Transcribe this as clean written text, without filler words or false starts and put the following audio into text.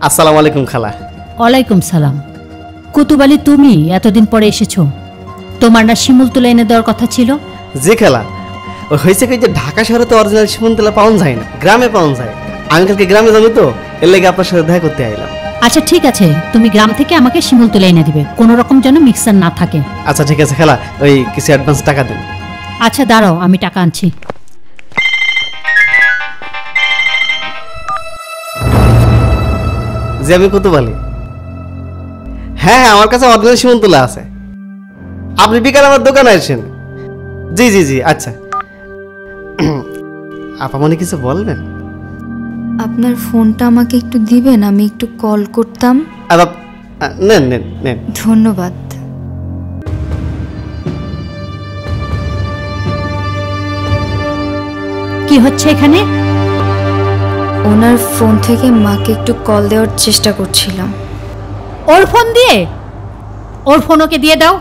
আসসালামু আলাইকুম খালা। ওয়ালাইকুম সালাম। কুতুব আলী, তুমি এতদিন পরে এসেছো, তোমার না শিমুল তুলা এনে দেওয়ার কথা ছিল? জি খালা, ওই হয়েছে কি যে ঢাকা শহরে তো অরিজিনাল শিমুল তুলা পাওয়া যায় না, গ্রামে পাওয়া যায়। আমি কালকে গ্রামে যাবো তো, এর লেগে আপনার সাথে দেখা করতে আইলাম। আচ্ছা ঠিক আছে, তুমি গ্রাম থেকে আমাকে শিমুল তুলা এনে দিবে, কোনো রকম যেন মিক্সার না থাকে। আচ্ছা ঠিক আছে খালা, ওই কিছু অ্যাডভান্স টাকা দেন। আচ্ছা দাঁড়াও, আমি টাকা আনছি। জি আমি কুতুব আলী। হ্যাঁ হ্যাঁ, আমার কাছে অরিজিনাল শিমুল তুলা আছে। আপনি বিকালে আমার দোকানে আসেন। জি জি জি আচ্ছা। আপা মনে কিছু বলবেন? আপনার ফোনটা আমাকে একটু দিবেন, আমি একটু কল করতাম। নেন নেন নেন। ধন্যবাদ। কি হচ্ছে এখানে? ওনার ফোন থেকে মাকে একটু কল দেওয়ার চেষ্টা করছিলাম। ওর ফোন দিয়ে? ওর ফোন ওকে দিয়ে দাও।